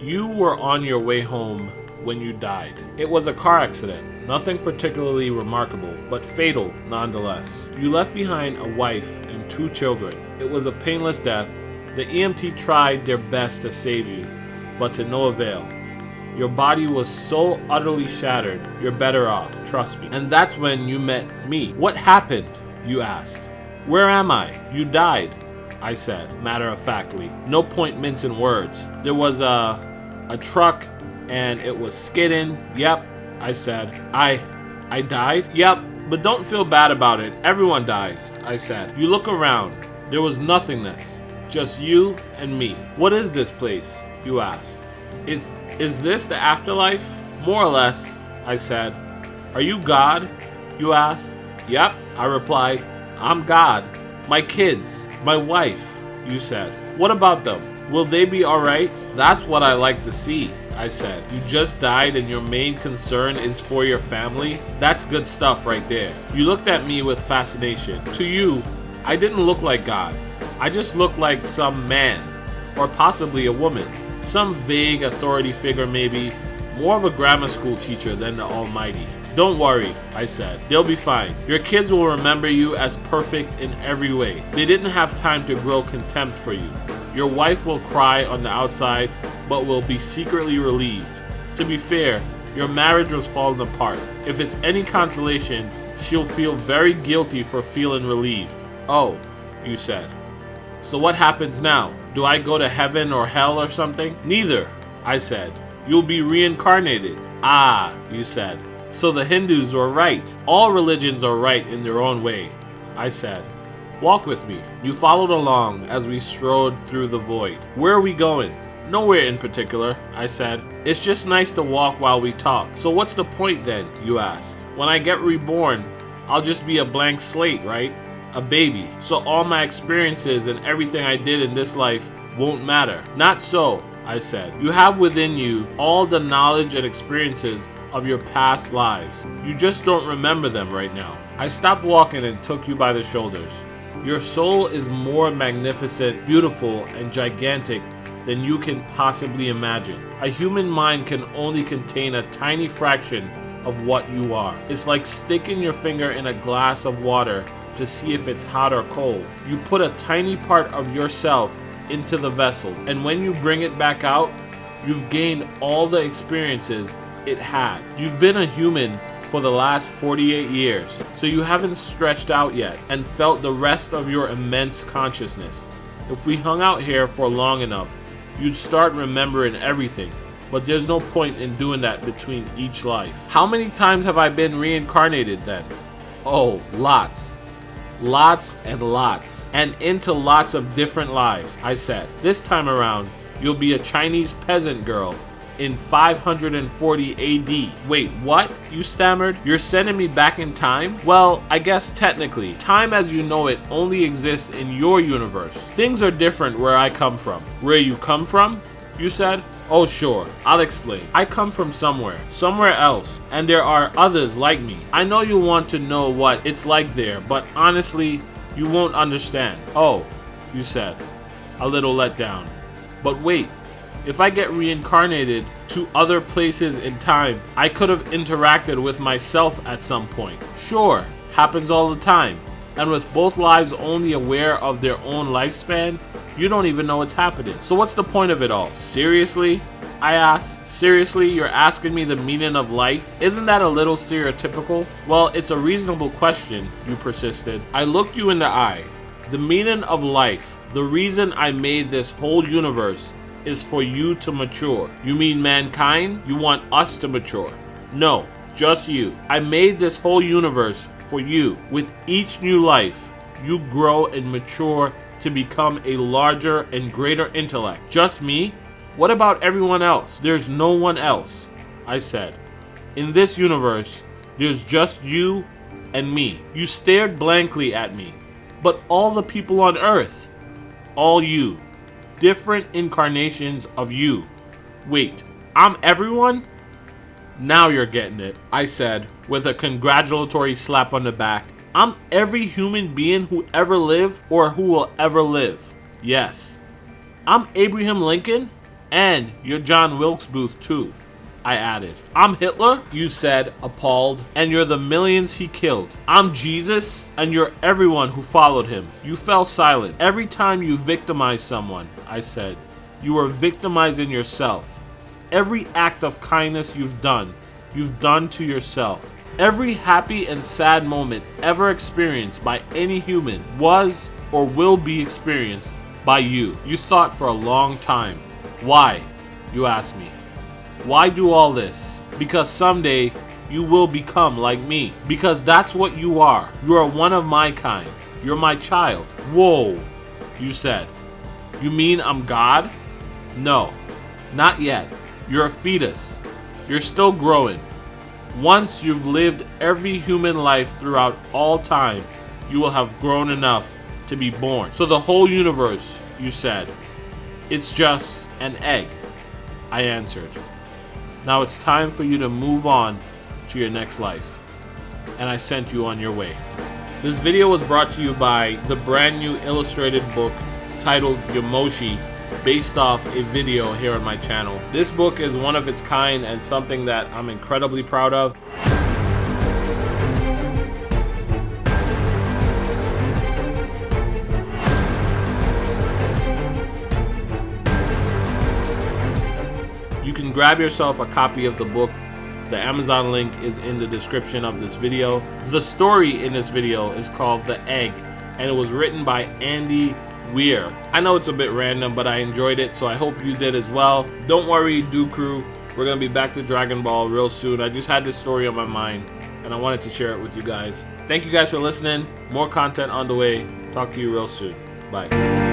You were on your way home when you died. It was a car accident, nothing particularly remarkable, but fatal nonetheless. You left behind a wife and 2 children. It was a painless death. The EMT tried their best to save you, but to no avail. Your body was so utterly shattered, you're better off, trust me. And that's when you met me. What happened? You asked. Where am I? You died, I said, matter-of-factly. No point mincing words. There was a truck and it was skidding. Yep, I said. I died? Yep, but don't feel bad about it. Everyone dies, I said. You look around. There was nothingness. Just you and me. What is this place? You asked. Is this the afterlife? More or less, I said. Are you God? You asked. Yep, I replied. I'm God. My kids, my wife, you said. What about them? Will they be alright? That's what I like to see, I said. You just died and your main concern is for your family? That's good stuff right there. You looked at me with fascination. To you, I didn't look like God. I just looked like some man, or possibly a woman. Some vague authority figure maybe, more of a grammar school teacher than the Almighty. Don't worry, I said. They'll be fine. Your kids will remember you as perfect in every way. They didn't have time to grow contempt for you. Your wife will cry on the outside, but will be secretly relieved. To be fair, your marriage was falling apart. If it's any consolation, she'll feel very guilty for feeling relieved. Oh, you said. So what happens now? Do I go to heaven or hell or something? Neither, I said. You'll be reincarnated. Ah, you said. So the Hindus were right. All religions are right in their own way, I said. Walk with me. You followed along as we strode through the void. Where are we going? Nowhere in particular, I said. It's just nice to walk while we talk. So what's the point then? You asked. When I get reborn, I'll just be a blank slate, right? A baby. So all my experiences and everything I did in this life won't matter. Not so, I said. You have within you all the knowledge and experiences of your past lives. You just don't remember them right now. I stopped walking and took you by the shoulders. Your soul is more magnificent, beautiful, and gigantic than you can possibly imagine. A human mind can only contain a tiny fraction of what you are. It's like sticking your finger in a glass of water to see if it's hot or cold. You put a tiny part of yourself into the vessel, and when you bring it back out, you've gained all the experiences it had. You've been a human for the last 48 years, so you haven't stretched out yet and felt the rest of your immense consciousness. If we hung out here for long enough, you'd start remembering everything, but there's no point in doing that between each life. How many times have I been reincarnated then? Oh, lots. Lots and lots, and into lots of different lives, I said. This time around, you'll be a Chinese peasant girl in 540 AD. Wait, what? You stammered. You're sending me back in time? Well, I guess technically, time as you know it only exists in your universe. Things are different where I come from. Where you come from? You said? Oh sure, I'll explain. I come from somewhere else, and there are others like me. I know you want to know what it's like there, but honestly, you won't understand. Oh, you said, a little let down. But wait, if I get reincarnated to other places in time, I could have interacted with myself at some point. Sure, happens all the time. And with both lives only aware of their own lifespan, you don't even know it's happening. So what's the point of it all? Seriously? I asked. Seriously, you're asking me the meaning of life? Isn't that a little stereotypical? Well, it's a reasonable question, you persisted. I looked you in the eye. The meaning of life, the reason I made this whole universe, is for you to mature. You mean mankind? You want us to mature? No, just you. I made this whole universe for you. With each new life, you grow and mature to become a larger and greater intellect. Just me? What about everyone else? There's no one else, I said. In this universe, there's just you and me. You stared blankly at me. But all the people on Earth, all you, different incarnations of you. Wait, I'm everyone? Now you're getting it, I said, with a congratulatory slap on the back. I'm every human being who ever lived or who will ever live. Yes. I'm Abraham Lincoln, And you're John Wilkes Booth too, I added. I'm Hitler, you said, appalled, and you're the millions he killed. I'm Jesus, and you're everyone who followed him. You fell silent. Every time you victimized someone, I said, you were victimizing yourself. Every act of kindness you've done to yourself. Every happy and sad moment ever experienced by any human was or will be experienced by you. You thought for a long time. Why? You asked me. Why do all this? Because someday you will become like me. Because that's what you are. You are one of my kind. You're my child. Whoa, you said. You mean I'm God? No, not yet. You're a fetus. You're still growing. Once you've lived every human life throughout all time, you will have grown enough to be born. So the whole universe, you said, it's just an egg, I answered. Now it's time for you to move on to your next life. And I sent you on your way. This video was brought to you by the brand new illustrated book titled Yamoshi, based off a video here on my channel. This book is one of its kind and something that I'm incredibly proud of. You can grab yourself a copy of the book. The Amazon link is in the description of this video. The story in this video is called The Egg, and it was written by Andy Weir. I know it's a bit random, but I enjoyed it, so I hope you did as well. Don't worry, Do Crew, we're gonna be back to Dragon Ball real soon. I just had this story on my mind, and I wanted to share it with you guys. Thank you guys for listening. More content on the way. Talk to you real soon. Bye.